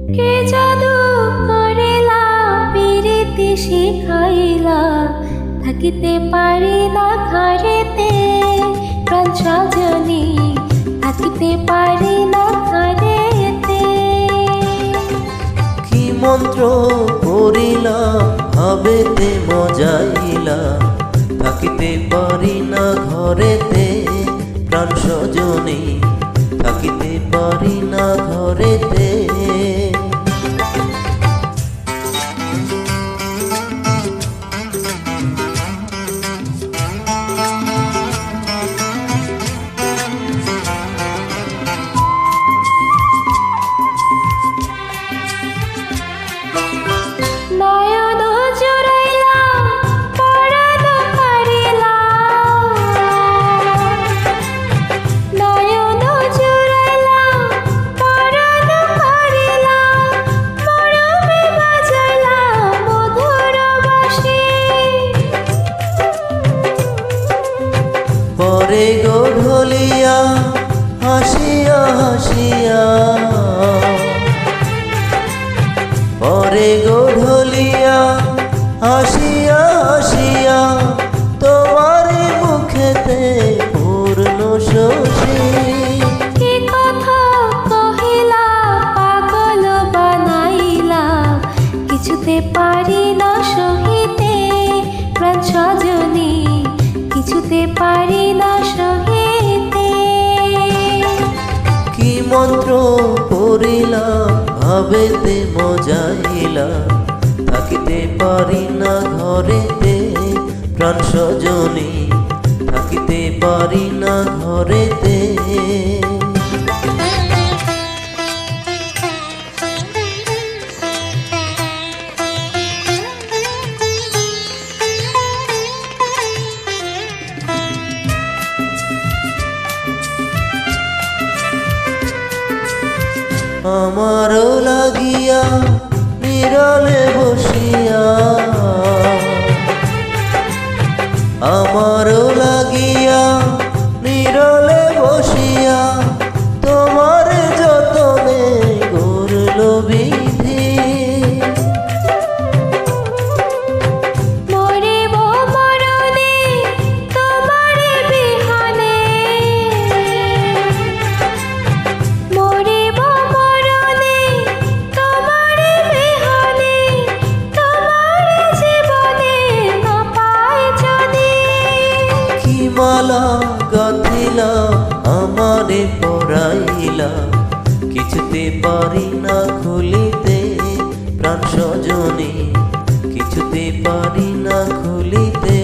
কে জাদু করিলা পিরিতি শিখাইলা থাকিতে পারি না ঘরেতে প্রাণ সজনী থাকিতে পারি না ঘরেতে কি মন্ত্র করিলা ভাবেতে মজাইলা থাকিতে পারি না ঘরেতে প্রাণ সজনী থাকিতে পারি না ঘরেতে নয়ন জুড়াইলা পরাণ হারিলা নয়ন জুড়াইলা পরাণ হারিলা মরমে বাজাইলা মধুর বাঁশি পরে গো ঢলিয়া হাসিয়া হাসিয়া পরে গো ঢলিয়া হাসিয়া হাসিয়া তোমার মুখেতে পূর্ণ শশী কি কথা কহিলা পাগল বানাইলা কিছুতে পারি না সহিতে প্রাণ সজনী কিছুতে পারি না সহিতে কি মন্ত্র পড়িলা ভাবেতে মজাইলা থাকিতে পারি না ঘরেতে প্রাণ সজনী থাকিতে পারি না ঘরেতে আমারও লাগিয়া নিরলে বসিয়া আমারও লাগিয়া নিরলে বসিয়া তোমার যতনে করল বিধি মরিব মরণে তোমার বিহানে মরিব মরণে তোমার বিহানে তোমার জীবনে না পাই যদি কি মালা গাঁথিলা আমারে পরাইলা কিছুতে পারি না খুলিতে প্রাণ সজনী কিছুতে পারি না খুলিতে